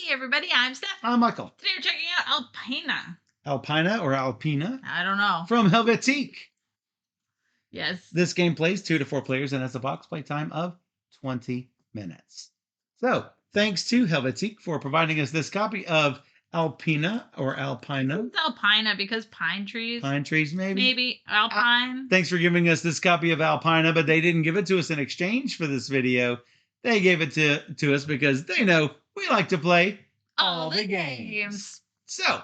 Hey everybody, I'm Steph. I'm Michael. Today we're checking out Alpina. Alpina or Alpina I don't know. from Helvetique. Yes. This game plays 2 to 4 players and has a box play time of 20 minutes. So, thanks to Helvetique for providing us this copy of Alpina or Alpina. It's Alpina because pine trees. Pine trees, maybe. Maybe Alpine. Thanks for giving us this copy of Alpina, but they didn't give it to us in exchange for this video. They gave it to us because they know we like to play All the games. So,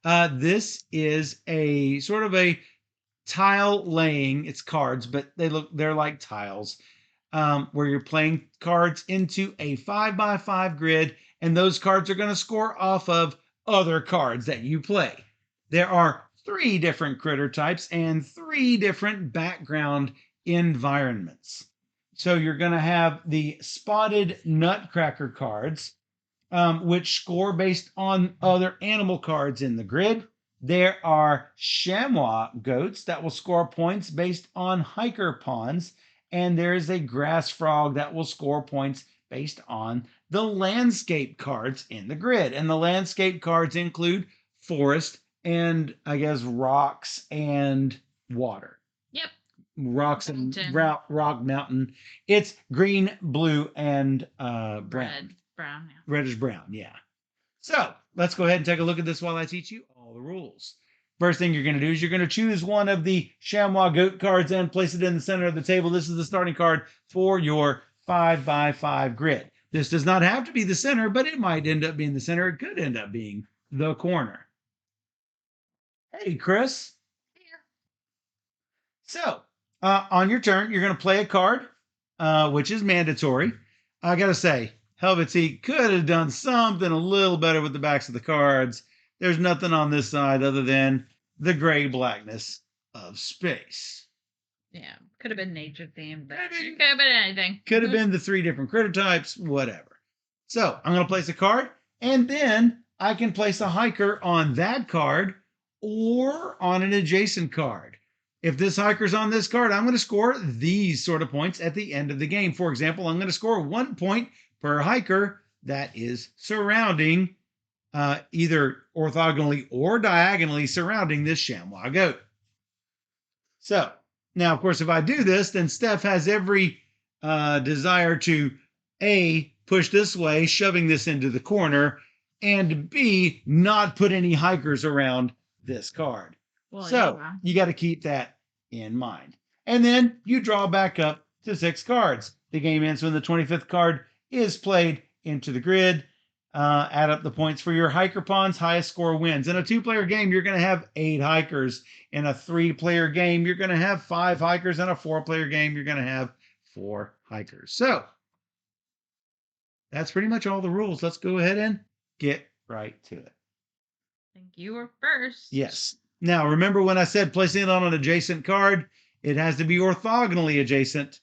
this is a sort of a tile laying. It's cards, but they're like tiles, where you're playing cards into a 5x5 grid, and those cards are going to score off of other cards that you play. There are 3 different critter types and 3 different background environments. So you're going to have the spotted nutcracker cards, which score based on other animal cards in the grid. There are chamois goats that will score points based on hiker pawns. And there is a grass frog that will score points based on the landscape cards in the grid. And the landscape cards include forest and, I guess, rocks and water. Yep. Rocks Mountain. and rock mountain. It's green, blue, and brown. Red, brown. Yeah. Reddish brown, yeah. So let's go ahead and take a look at this while I teach you all the rules. First thing you're going to do is you're going to choose one of the chamois goat cards and place it in the center of the table. This is the starting card for your 5x5 grid. This does not have to be the center, but it might end up being the center. It could end up being the corner. Hey, Chris. Here. So on your turn, you're going to play a card, which is mandatory. I got to say, Helvetique could have done something a little better with the backs of the cards. There's nothing on this side other than the gray blackness of space. Yeah, could have been nature themed, but could have been anything. Could have been the 3 different critter types, whatever. So I'm going to place a card, and then I can place a hiker on that card or on an adjacent card. If this hiker's on this card, I'm going to score these sort of points at the end of the game. For example, I'm going to score 1 point per hiker that is surrounding, either orthogonally or diagonally surrounding this chamois goat. So now, of course, if I do this, then Steph has every desire to A, push this way, shoving this into the corner, and B, not put any hikers around this card. Well, so yeah. You got to keep that in mind. And then you draw back up to 6 cards. The game ends when the 25th card is played into the grid. Add up the points for your hiker pawns. Highest score wins. In a 2-player game, you're going to have 8 hikers. In a 3-player game, you're going to have 5 hikers. In a 4-player game, you're going to have 4 hikers. So that's pretty much all the rules. Let's go ahead and get right to it. I think you were first. Yes. Now, remember when I said placing it on an adjacent card? It has to be orthogonally adjacent,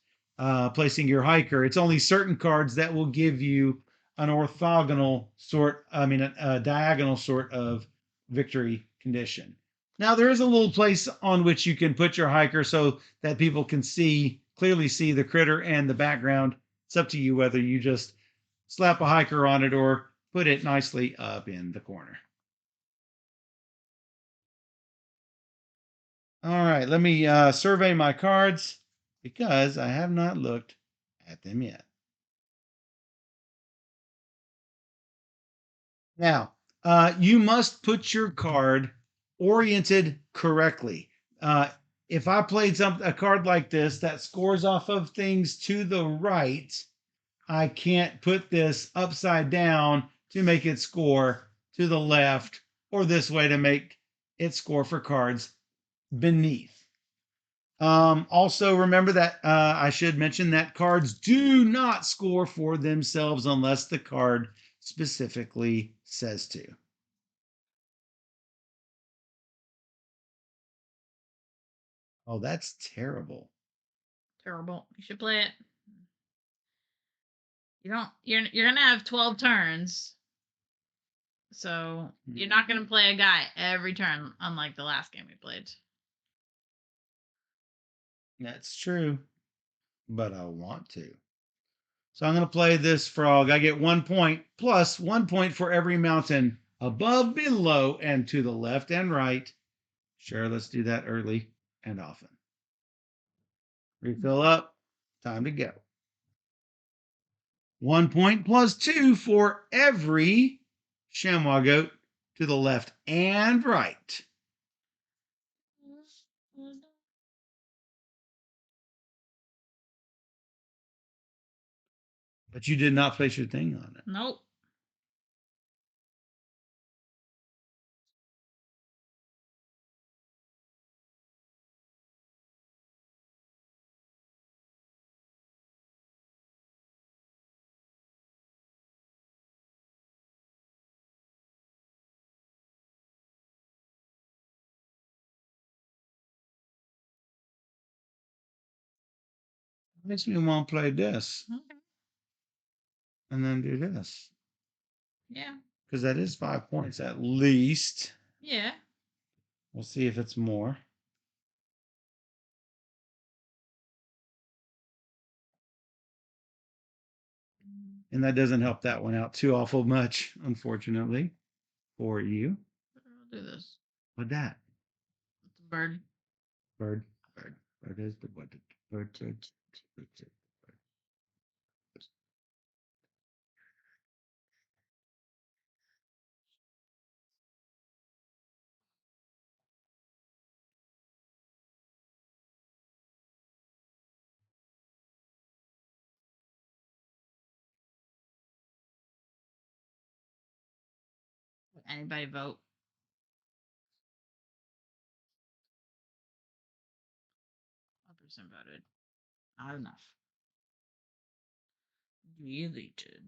placing your hiker. It's only certain cards that will give you an orthogonal sort, a diagonal sort of victory condition. Now, there is a little place on which you can put your hiker so that people can clearly see the critter and the background. It's up to you whether you just slap a hiker on it or put it nicely up in the corner. All right, let me survey my cards because I have not looked at them yet. Now, you must put your card oriented correctly. If I played a card like this that scores off of things to the right, I can't put this upside down to make it score to the left or this way to make it score for cards beneath. Also, remember that I should mention that cards do not score for themselves unless the card specifically says to. Oh, that's terrible. Terrible. You should play it. You're gonna have 12 turns. So you're not gonna play a guy every turn, unlike the last game we played. That's true, but I want to. So I'm going to play this frog. I get 1 point plus 1 point for every mountain above, below, and to the left and right. Sure, let's do that early and often. Refill up. Time to go. 1 point plus 2 for every chamois goat to the left and right. But you did not place your thing on it. Nope. Makes me want to play this Okay. and then do this. Yeah. Because that is 5 points at least. Yeah. We'll see if it's more. And that doesn't help that one out too awful much, unfortunately, for you. I'll do this. What that? It's a bird. Bird. Bird. Bird is the what? Bird. Bird. Bird. Anybody vote? One percent voted. Not enough. Deleted.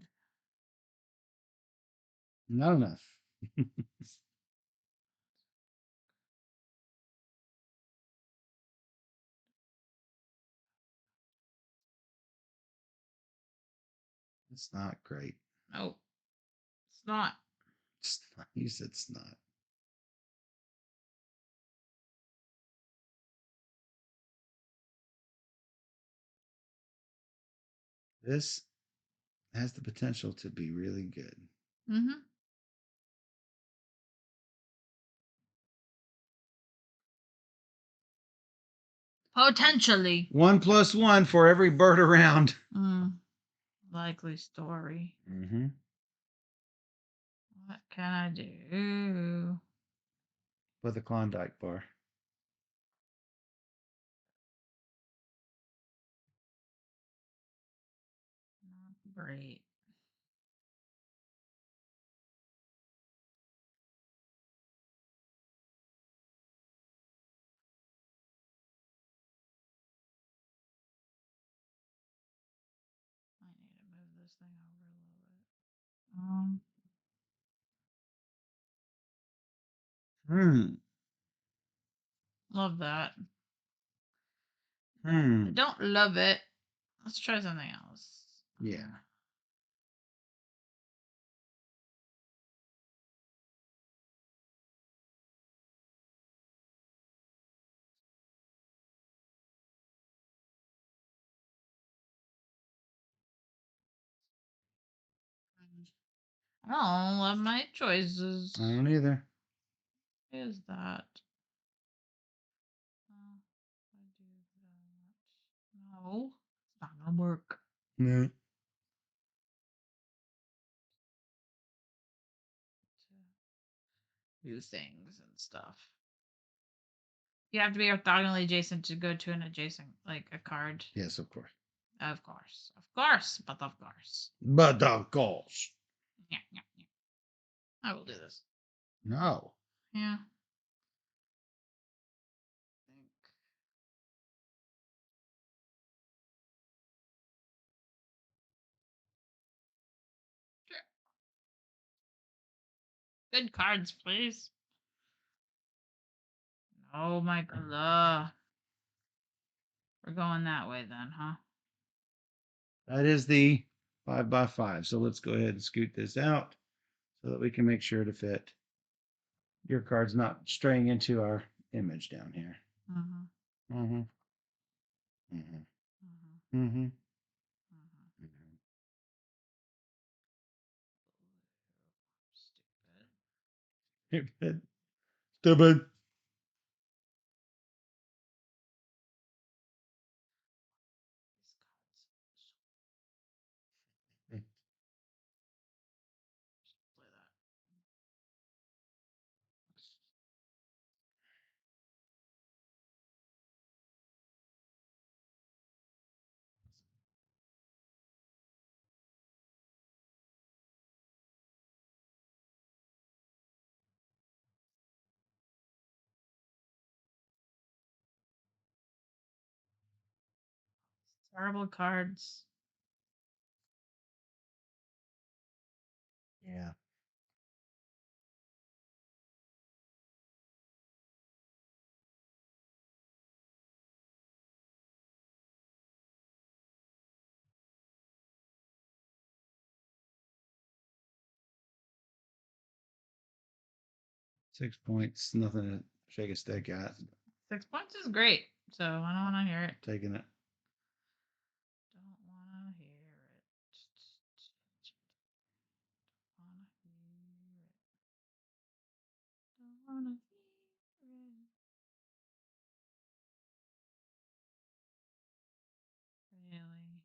Not enough. It's not great. Nope. It's not. You said it's not. This has the potential to be really good. Mm-hmm. Potentially. 1 plus 1 for every bird around. Likely story. Mm-hmm. What can I do? With a Klondike bar. Not great. I need to move this thing over a little bit. Love that. I don't love it. Let's try something else. Yeah. I don't love my choices. I don't either. What is that? I do that. No, it's not gonna work. No. To do things and stuff. You have to be orthogonally adjacent to go to an adjacent, like a card. Yes, of course. Of course. Of course. But of course. But of course. Yeah, yeah, yeah. I will do this. No. Yeah. Sure. Good cards, please. Oh my god. We're going that way then, huh? That is the 5x5. So let's go ahead and scoot this out so that we can make sure to fit. Your card's not straying into our image down here. Mm-hmm. Mm-hmm. Mm-hmm. Mm-hmm. Mm-hmm. Mm-hmm. Mm-hmm. Stupid. Stupid. Play that. Terrible cards. Yeah. Six points. Nothing to shake a stick at. 6 points is great, so I don't want to hear it. Taking it. Don't want to hear it. Don't want to hear it. Don't want to hear it. Really?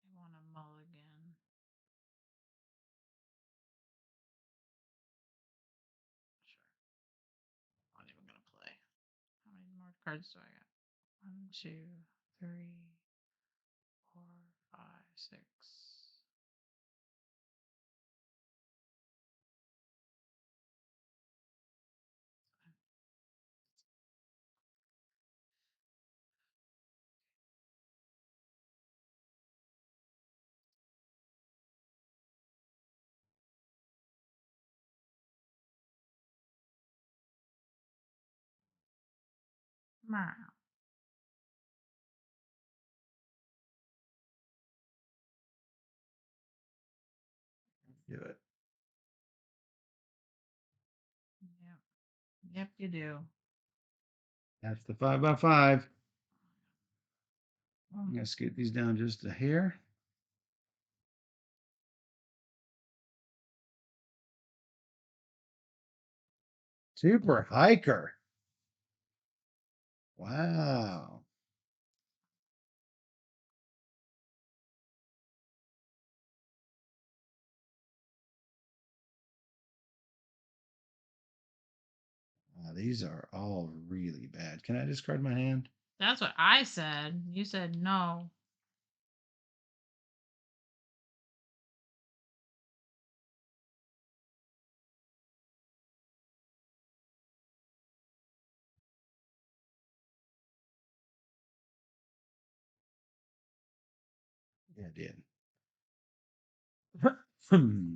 I want a mulligan. Sure. I'm not even gonna play. How many more cards do I got? 1, 2, 3, 4, 5, 6. Meow. Do it. Yep. Yep, you do. That's the 5x5. Oh, I'm gonna scoot these down just a hair. Super hiker. Wow. These are all really bad. Can I discard my hand? that's what I said. You said no. Yeah, I did. Hmm.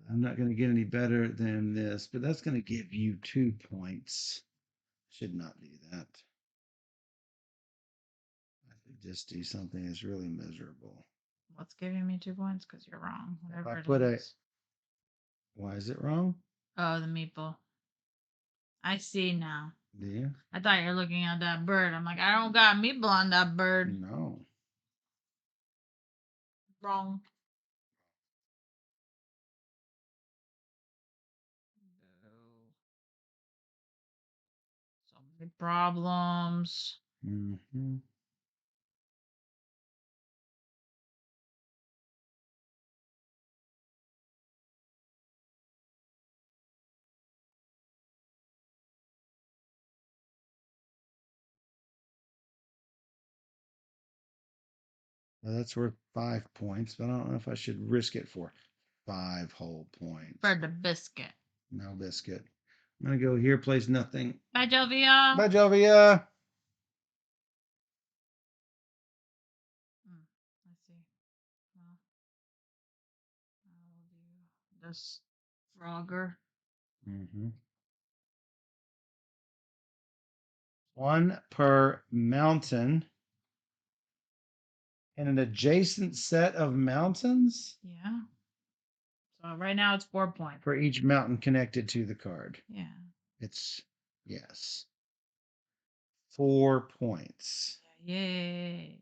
I'm not going to get any better than this, but that's going to give you 2 points. Should not do that. I should just do something that's really miserable. What's giving me 2 points? Because you're wrong. If Whatever I it put a, is. why is it wrong? Oh, the meatball. I see now. Do you? I thought you were looking at that bird. I'm like, I don't got meatball on that bird. No. Wrong. No. So many problems. Mm-hmm. Well, that's worth 5 points, but I don't know if I should risk it for 5 whole points. For the biscuit. No biscuit. I'm gonna go here, plays nothing. Bye, Jovia. Bye, Jovia. I see. Well, I will do this Frogger. Mm-hmm. One per mountain. And an adjacent set of mountains? Yeah. So right now it's 4 points. For each mountain connected to the card. Yeah. It's, yes. 4 points. Yay.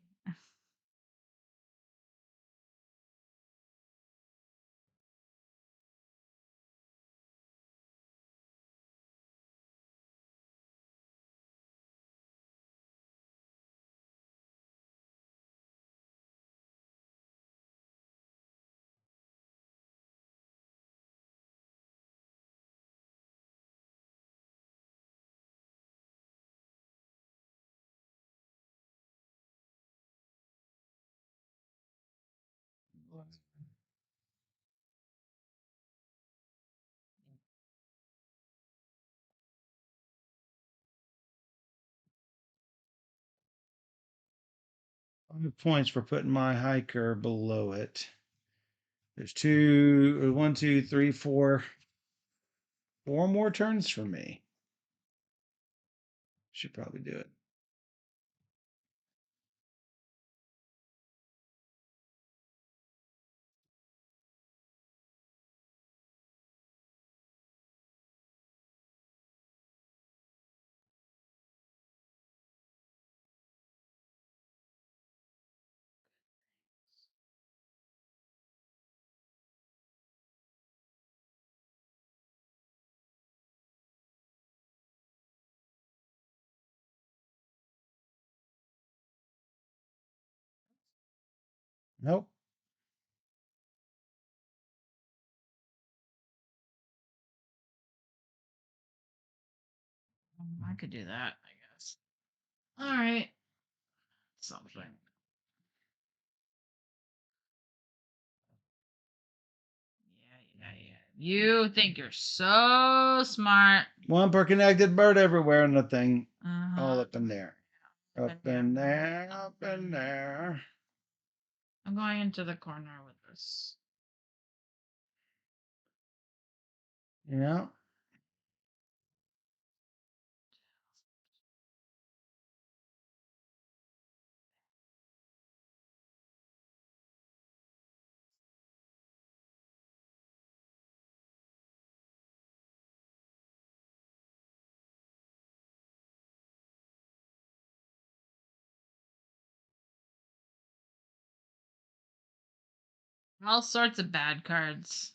Five points for putting my hiker below it. There's one, two, three, four more turns for me. Should probably do it. Nope. I could do that, I guess. All right. Something. Yeah. You think you're so smart. One per connected bird everywhere, nothing. Uh-huh. All up in there. Up in there, up in there. I'm going into the corner with this. Yeah. All sorts of bad cards.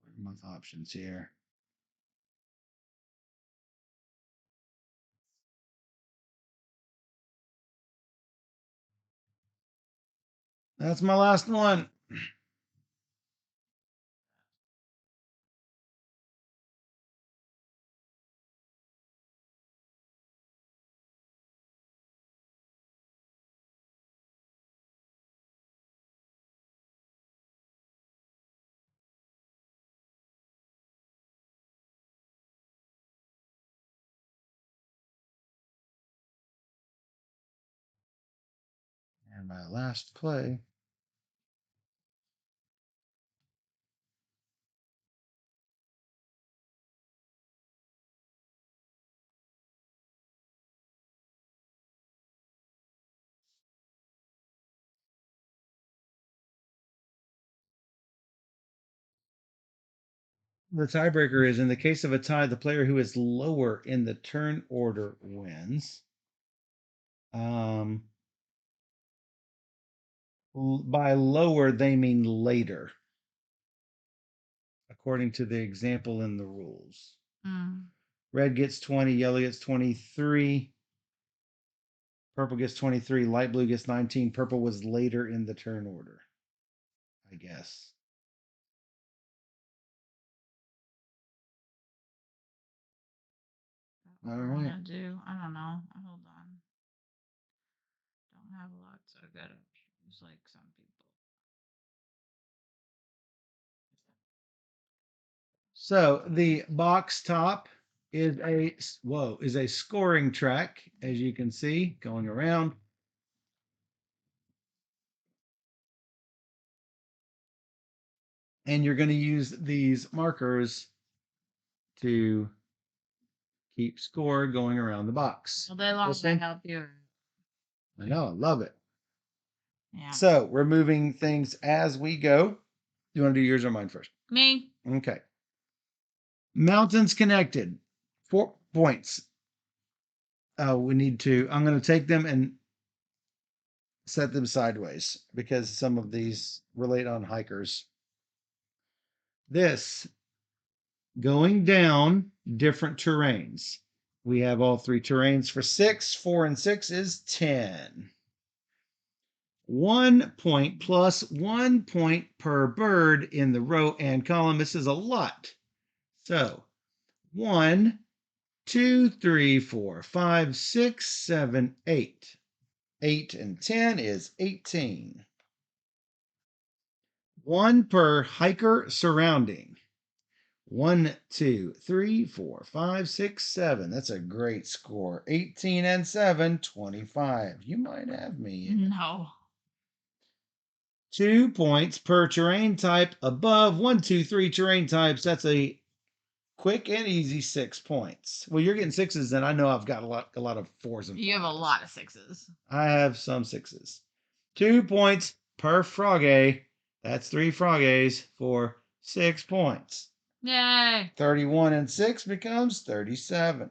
What are my options here? That's my last one. And my last play. The tiebreaker is in the case of a tie, the player who is lower in the turn order wins. By lower, they mean later, according to the example in the rules. Red gets 20, yellow gets 23, purple gets 23, light blue gets 19. Purple was later in the turn order, I guess. All right. I do. I don't know. Hold on. Don't have a lot, so I gotta choose like some people. So the box top is a scoring track, as you can see, going around. And you're going to use these markers to keep score going around the box. All day long, This I one? help you. I know, I love it. Yeah. So we're moving things as we go. You want to do yours or mine first? Me. Okay. Mountains connected. 4 points. We need to, I'm going to take them and set them sideways because some of these relate on hikers. This going down different terrains. We have all three terrains for 6. 4 and 6 is 10. 1 point plus 1 point per bird in the row and column. This is a lot. So 1, 2, 3, 4, 5, 6, 7, 8. 8 and 10 is 18. 1 per hiker surrounding. 1, 2, 3, 4, 5, 6, 7. That's a great score. 18 and 7, 25. You might have me. No. 2 points per terrain type above 1, 2, 3 terrain types. That's a quick and easy 6 points. Well, you're getting 6s, then I know I've got a lot of 4s and 5s. You have a lot of 6s. I have some 6s. 2 points per froggy. That's 3 froggies for 6 points. Yay. 31 and 6 becomes 37.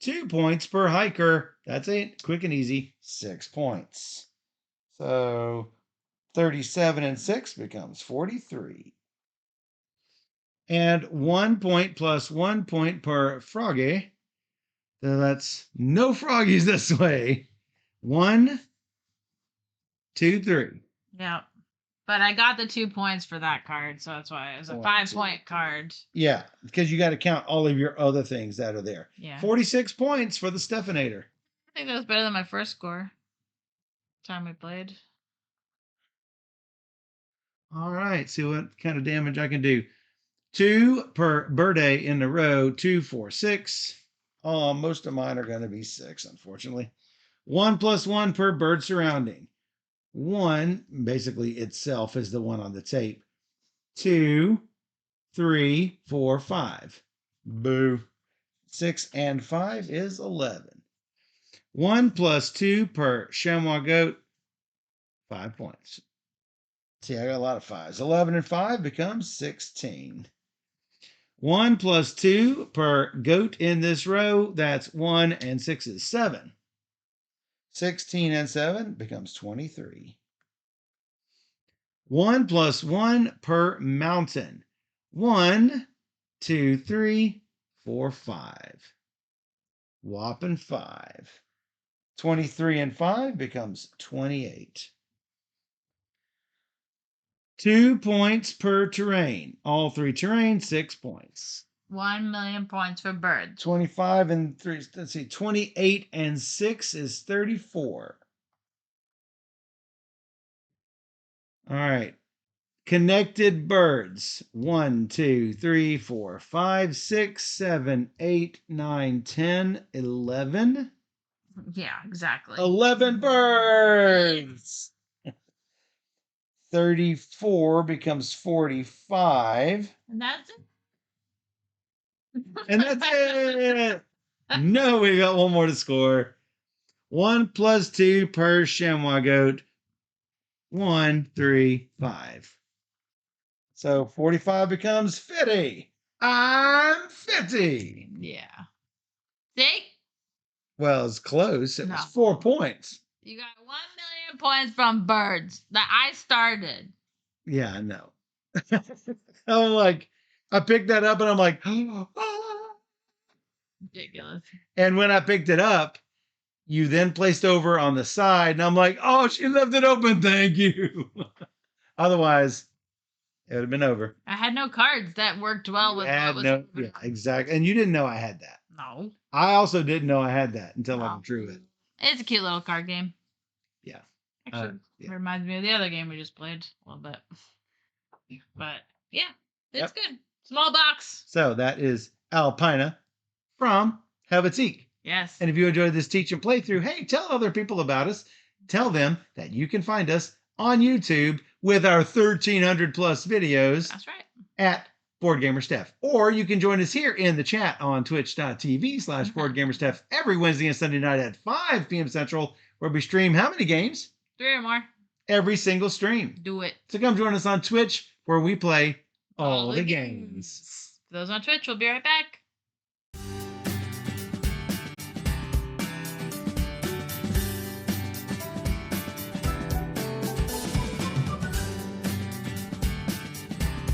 2 points per hiker. That's it. Quick and easy. 6 points. So 37 and 6 becomes 43. And 1 point plus 1 point per froggy. So that's no froggies this way. 1, 2, 3. Yeah. But I got the 2 points for that card, so that's why it was a 5-point card. Yeah, because you got to count all of your other things that are there. Yeah. 46 points for the Stephanator. I think that was better than my first score. Time we played. All right, see what kind of damage I can do. 2 per birdie in the row. 2, 4, 6. Oh, most of mine are going to be 6, unfortunately. 1 plus 1 per bird surrounding. 1, basically itself, is the one on the tape. 2, 3, 4, 5. Boo. 6 and 5 is 11. 1 plus 2 per chamois goat. 5 points. See, I got a lot of 5s. 11 and 5 becomes 16. 1 plus 2 per goat in this row. That's 1 and 6 is 7. 16 and 7 becomes 23. 1 plus 1 per mountain. 1, 2, 3, 4, 5. Whopping 5. 23 and 5 becomes 28. 2 points per terrain. All 3 terrains, 6 points. 1 million points for birds. 25 and 3, let's see, 28 and 6 is 34. All right. Connected birds. 1, 2, 3, 4, 5, 6, 7, 8, 9, 10, 11. Yeah, exactly. 11 birds. 34 becomes 45. And that's it. And that's it. No, we got one more to score. 1 plus 2 per chamois goat. 1, 3, 5. So 45 becomes 50. I'm 50. Yeah. See? Well, it's close. It was No. 4 points. You got 1 million points from birds that I started. Yeah, I know. I'm like, I picked that up and I'm like, oh. Ridiculous. And when I picked it up, you then placed over on the side, and I'm like, oh, she left it open. Thank you. Otherwise, it would have been over. I had no cards that worked well with what was over. Yeah, exactly. And you didn't know I had that. No. I also didn't know I had that until I No. drew it. It's a cute little card game. Yeah. Actually, yeah. reminds me of the other game we just played a little bit. But yeah, it's good. Small box. So that is Alpina from Helvetique. Yes. And if you enjoyed this teach and playthrough, hey, tell other people about us. Tell them that you can find us on YouTube with our 1,300 plus videos. That's right. At BoardGamerSteph. Or you can join us here in the chat on twitch.tv/BoardGamerSteph every Wednesday and Sunday night at 5 p.m. Central, where we stream how many games? 3 or more. Every single stream. Do it. So come join us on Twitch, where we play all the games. For those on Twitch, we'll be right back.